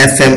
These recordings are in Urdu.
FM।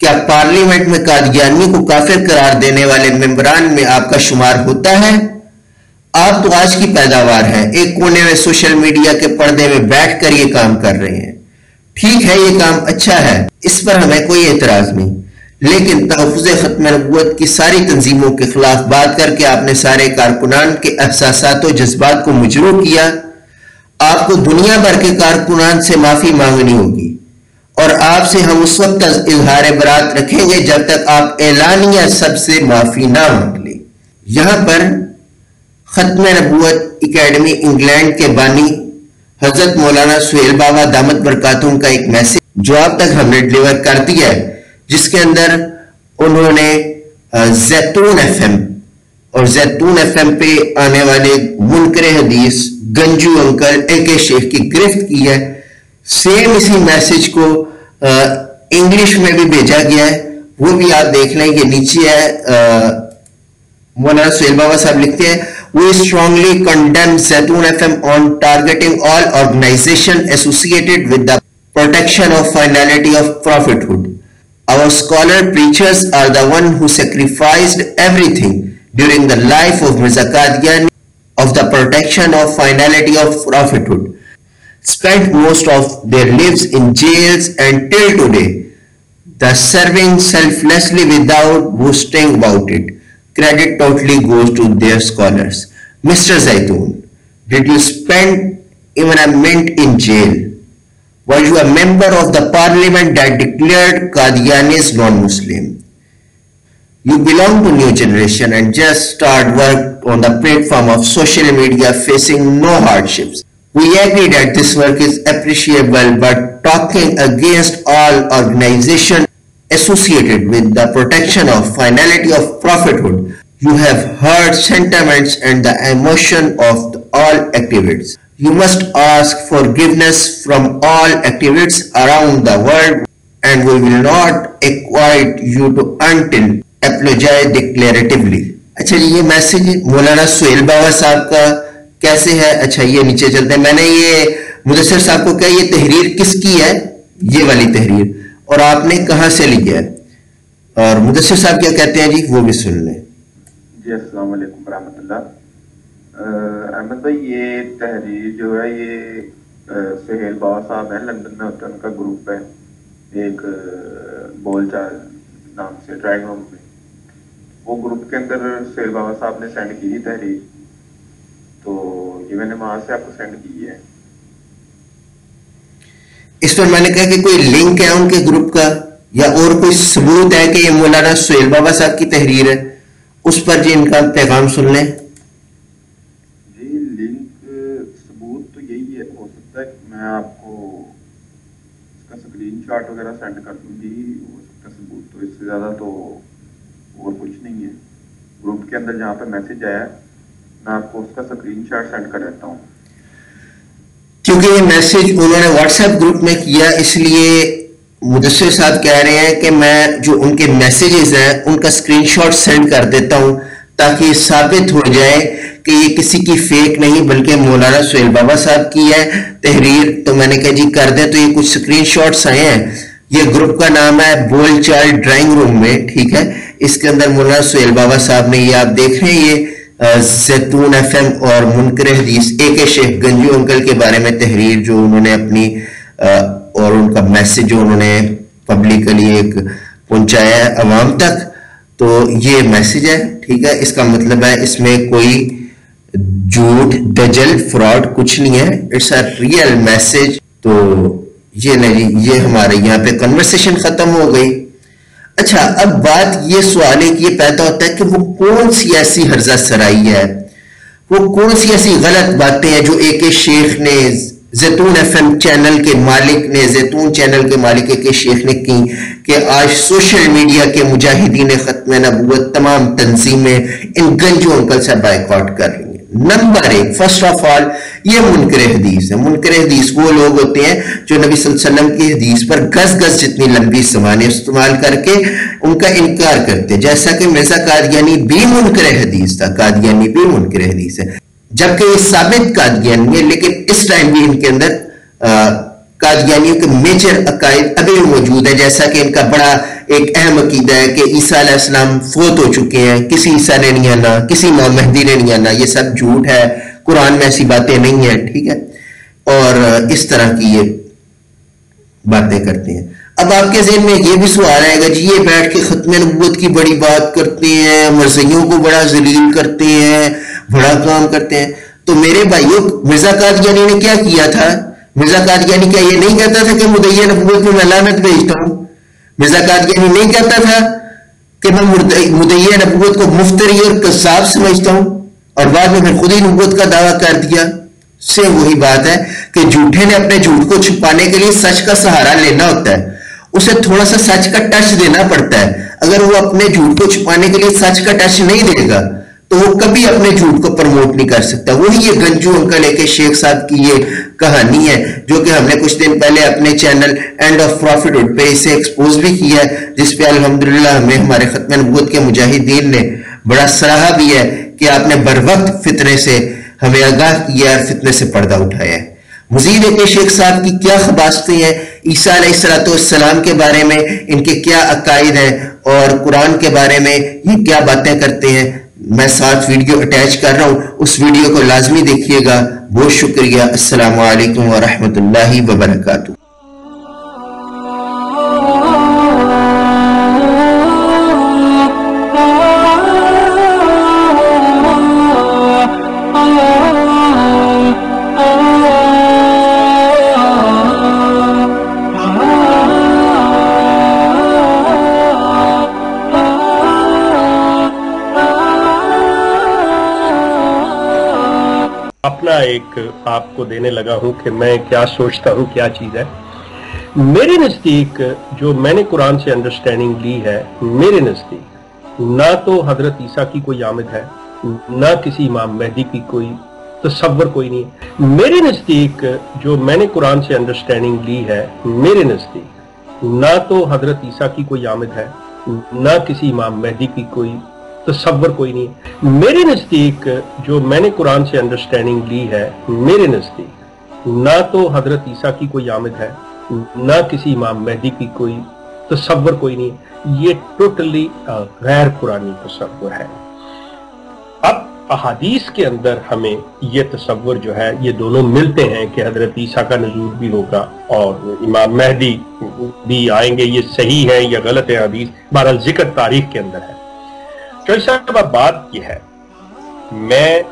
کیا پارلیمنٹ میں قادیانی کو کافر قرار دینے والے ممبران میں آپ کا شمار ہوتا ہے؟ آپ تو آج کی پیداوار ہیں، ایک کونے میں سوشل میڈیا کے پردے میں بیٹھ کر یہ کام کر رہے ہیں۔ ٹھیک ہے، یہ کام اچھا ہے، اس پر ہمیں کوئی اعتراض نہیں، لیکن تحفظ ختم نبوت کی ساری تنظیموں کے خلاف بات کر کے آپ نے سارے کارکنان کے احساسات و جذبات کو مجروح کیا۔ آپ کو دنیا بھر کے کارکنان سے معافی مانگنی ہوگی، اور آپ سے ہم اس وقت اظہار برات رکھیں گے جب تک آپ اعلانیہ سب سے معافی نہ مانگ لیں۔ یہاں پر ختم نبوت اکیڈمی انگلینڈ کے بانی حضرت مولانا سہیل بابا دامت برکاتہم کا ایک میسج جو آپ تک ہم نے ڈیلیور کر دیا ہے، جس کے اندر انہوں نے زیتون ایف ایم اور زیتون ایف ایم پہ آنے والے منکر حدیث گنجو انکل اے کے شیخ کی گرفت کی ہے۔ سیم اسی میسج کو انگلش میں بھی بھیجا گیا ہے، وہ بھی آپ دیکھ لیں، یہ نیچے ہے۔ مولانا سہیل بابا صاحب لکھتے ہیں We strongly condemn Zaitoon FM on targeting all organizations associated with the protection of finality of prophethood. Our scholar preachers are the ones who sacrificed everything during the life of Mirza Qadiani of the protection of finality of prophethood, spent most of their lives in jails and till today, thus serving selflessly without boasting about it. Credit totally goes to their scholars. Mr. Zaitoon, did you spend even a minute in jail? Were you a member of the parliament that declared Qadiani is non-Muslim? You belong to new generation and just start work on the platform of social media facing no hardships. We agree that this work is appreciable, but talking against all organizations associated with the protection of finality of prophethood, you have hurt sentiments and the emotion of all activists. You must ask forgiveness from all activists around the world, and we will not acquit you to until apologize declaratively. اچھا جی، یہ میسج مولانا سہیل بابا صاحب کا کیسے ہے؟ اچھا یہ نیچے چلتے ہیں۔ میں نے یہ مدثر صاحب کو کہا یہ تحریر کس کی ہے، یہ والی تحریر، اور آپ نے کہاں سے لی ہے، اور مدثر صاحب کیا کہتے ہیں جی وہ بھی سن لیں۔ جی السلام علیکم ورحمۃ اللہ۔ احمد بھائی، یہ تحریر جو ہے یہ سہیل بابا صاحب ہیں، لندن میں ہوتا ہے ان کا گروپ ہے ایک بول چال نام سے ڈرائنگ روم میں، وہ گروپ کے اندر سہیل بابا صاحب نے سینڈ کی تھی تحریر، تو یہ میں نے وہاں سے آپ کو سینڈ کی ہے۔ اس پر میں نے کہا کہ کوئی لنک ہے ان کے گروپ کا یا اور کوئی ثبوت ہے کہ یہ مولانا سہیل بابا صاحب کی تحریر ہے؟ اس پر جی ان کا پیغام سن لیں۔ جی لنک ثبوت تو یہی ہو سکتا ہے کہ میں آپ کو اس کا اسکرین شاٹ وغیرہ سینڈ کر دوں گی، ہو سکتا ہے ثبوت، تو اس سے زیادہ تو اور کچھ نہیں ہے۔ گروپ کے اندر جہاں پہ میسج آیا ہے میں آپ کو اس کا اسکرین شاٹ سینڈ کر دیتا ہوں، کیونکہ یہ میسج انہوں نے واٹس ایپ گروپ میں کیا، اس لیے مدثر صاحب کہہ رہے ہیں کہ میں جو ان کے میسیجز ہیں ان کا اسکرین شاٹ سینڈ کر دیتا ہوں تاکہ یہ ثابت ہو جائے کہ یہ کسی کی فیک نہیں بلکہ مولانا سہیل بابا صاحب کی ہے تحریر۔ تو میں نے کہا جی کر دیں، تو یہ کچھ اسکرین شاٹس آئے ہیں، یہ گروپ کا نام ہے بول چال ڈرائنگ روم میں، ٹھیک ہے، اس کے اندر مولانا سہیل بابا صاحب نے، یہ آپ دیکھ رہے ہیں، یہ زیتون ایف ایم اور منکر حدیث اے کے شیخ گنجو انکل کے بارے میں تحریر جو انہوں نے اپنی اور ان کا میسج جو انہوں نے پبلکلی ایک پہنچایا ہے عوام تک، تو یہ میسج ہے، ٹھیک ہے، اس کا مطلب ہے اس میں کوئی جھوٹ دجل فراڈ کچھ نہیں ہے، اٹس اے ریئل میسج۔ تو یہ نہیں، یہ ہمارے یہاں پہ کنورسیشن ختم ہو گئی۔ اچھا، اب بات یہ سوال ہے کہ یہ پیدا ہوتا ہے کہ وہ کون سی ایسی ہرزہ سرائی ہے، وہ کون سی ایسی غلط باتیں ہیں جو اے کے شیخ نے، زیتون ایف ایم چینل کے مالک نے، زیتون چینل کے مالک اے کے شیخ نے کی کہ آج سوشل میڈیا کے مجاہدین ختم نبوت تمام تنظیمیں ان گنجو انکل سے بائیکاٹ کر رہی ہیں۔ نمبر ایک، فرسٹ آف آل، یہ منکر حدیث ہے۔ منکر حدیث وہ لوگ ہوتے ہیں جو نبی صلی اللہ علیہ وسلم کی حدیث پر گز گز جتنی لمبی زبانیں استعمال کر کے ان کا انکار کرتے ہیں، جیسا کہ مرزا قادیانی بھی منکر حدیث تھا، قادیانی بھی منکر حدیث ہے، جبکہ یہ ثابت قادیانی ہے، لیکن اس ٹائم بھی ان کے اندر قادیانیوں کے میجر عقائد ابھی بھی موجود ہے، جیسا کہ ان کا بڑا ایک اہم عقیدہ ہے کہ عیسیٰ علیہ السلام فوت ہو چکے ہیں، کسی عیسیٰ نے نہیں آنا، کسی امام مہدی نے نہیں آنا، یہ سب جھوٹ ہے، قرآن میں ایسی باتیں نہیں ہیں، ٹھیک ہے، اور اس طرح کی یہ باتیں کرتے ہیں۔ اب آپ کے ذہن میں یہ بھی سوال آئے گا، جی یہ بیٹھ کے ختم نبوت کی بڑی بات کرتے ہیں، مرزائیوں کو بڑا ذلیل کرتے ہیں، بڑا کام کرتے ہیں، تو میرے بھائیوں مرزا قادیانی نے کیا کیا تھا؟ مرزا قادیانی کیا یہ نہیں کہتا تھا کہ مدعی نبوت میں میں لعنت بھیجتا ہوں؟ مرزا قادیانی نہیں کہتا تھا کہ میں مدعی نبوت کو مفتری اور کذاب سمجھتا ہوں، اور بعد میں پھر خود ہی نبوت کا دعویٰ کر دیا؟ سے وہی بات ہے کہ جھوٹے نے اپنے جھوٹ کو چھپانے کے لیے سچ کا سہارا لینا ہوتا ہے، اسے تھوڑا سا سچ کا ٹچ دینا پڑتا ہے۔ اگر وہ اپنے جھوٹ کو چھپانے کے لیے سچ کا ٹچ نہیں دے گا تو وہ کبھی اپنے جھوٹ کو پروموٹ نہیں کر سکتا۔ وہی یہ گنجو انکل کے شیخ صاحب کی یہ کہانی ہے، جو کہ ہم نے کچھ دن پہلے اپنے channel End of Prophethood پہ اسے ایکسپوز بھی کیا ہے، جس پہ الحمدللہ ہمیں ہمارے ختم نبوت کے مجاہدین نے بڑا سراہا بھی ہے کہ آپ نے بر وقت فتنے سے ہمیں آگاہ کیا اور فتنے سے پردہ اٹھایا ہے۔ مزید ایک شیخ صاحب کی کیا خباستیں ہیں عیسیٰ علیہ السلام کے بارے میں، ان کے کیا عقائد ہیں، اور قرآن کے بارے میں یہ کیا باتیں کرتے ہیں، میں ساتھ ویڈیو اٹیچ کر رہا ہوں، اس ویڈیو کو لازمی دیکھیے گا۔ بہت شکریہ۔ السلام علیکم ورحمۃ اللہ وبرکاتہ۔ اپنا ایک آپ کو دینے لگا ہوں کہ میں کیا سوچتا ہوں، کیا چیز ہے میرے نزدیک۔ جو میں نے قرآن سے انڈرسٹینڈنگ لی ہے، میرے نزدیک نہ تو حضرت عیسیٰ کی کوئی آمد ہے، نہ کسی امام مہدی کی کوئی تصور کوئی نہیں ہے۔ میرے نزدیک جو میں نے قرآن سے انڈرسٹینڈنگ لی ہے، میرے نزدیک نہ تو حضرت عیسیٰ کی کوئی آمد ہے، نہ کسی امام مہدی کی کوئی تصور کوئی نہیں۔ میرے نزدیک جو میں نے قرآن سے انڈرسٹینڈنگ لی ہے، میرے نزدیک نہ تو حضرت عیسیٰ کی کوئی آمد ہے، نہ کسی امام مہدی کی کوئی تصور کوئی نہیں۔ یہ ٹوٹلی غیر قرآنی تصور ہے۔ اب احادیث کے اندر ہمیں یہ تصور جو ہے یہ دونوں ملتے ہیں کہ حضرت عیسیٰ کا نزول بھی ہوگا اور امام مہدی بھی آئیں گے۔ یہ صحیح ہے یا غلط ہے حدیث، بہرحال ذکر تاریخ کے اندر ہے۔ چل صاحب اب بات یہ ہے، میں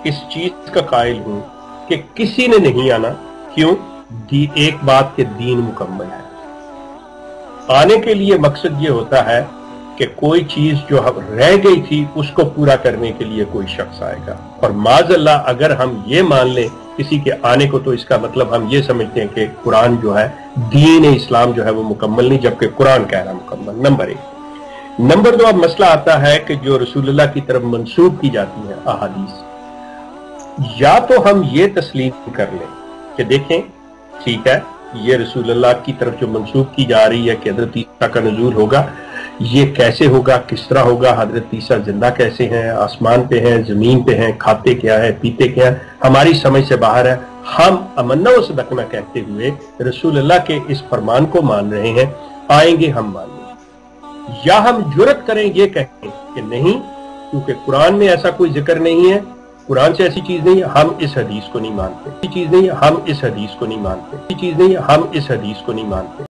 اس چیز کا قائل ہوں کہ کسی نے نہیں آنا۔ کیوں؟ ایک بات کہ دین مکمل ہے۔ آنے کے لیے مقصد یہ ہوتا ہے کہ کوئی چیز جو رہ گئی تھی اس کو پورا کرنے کے لیے کوئی شخص آئے گا، اور معاذ اللہ اگر ہم یہ مان لیں کسی کے آنے کو تو اس کا مطلب ہم یہ سمجھتے ہیں کہ قرآن جو ہے، دین اسلام جو ہے وہ مکمل نہیں، جبکہ قرآن کہہ رہا مکمل۔ نمبر ایک۔ نمبر دو، اب مسئلہ آتا ہے کہ جو رسول اللہ کی طرف منسوب کی جاتی ہیں احادیث، یا تو ہم یہ تسلیم کر لیں کہ دیکھیں ٹھیک ہے یہ رسول اللہ کی طرف جو منسوب کی جا رہی ہے کہ حضرت عیسیٰ کا نزول ہوگا، یہ کیسے ہوگا، کس طرح ہوگا، حضرت عیسیٰ زندہ کیسے ہیں، آسمان پہ ہیں، زمین پہ ہیں، کھاتے کیا ہے، پیتے کیا ہے، ہماری سمجھ سے باہر ہے۔ ہم امنا و صدقنا کہتے ہوئے رسول اللہ کے اس فرمان کو مان رہے ہیں، آئیں گے ہم مان لیں، یا ہم جرت کریں یہ کہیں کہ نہیں کیونکہ قرآن میں ایسا کوئی ذکر نہیں ہے، قرآن سے ایسی چیز نہیں ہے، ہم اس حدیث کو نہیں مانتے، ایسی چیز نہیں ہے، ہم اس حدیث کو نہیں مانتے، ایسی چیز نہیں ہے، ہم اس حدیث کو نہیں مانتے۔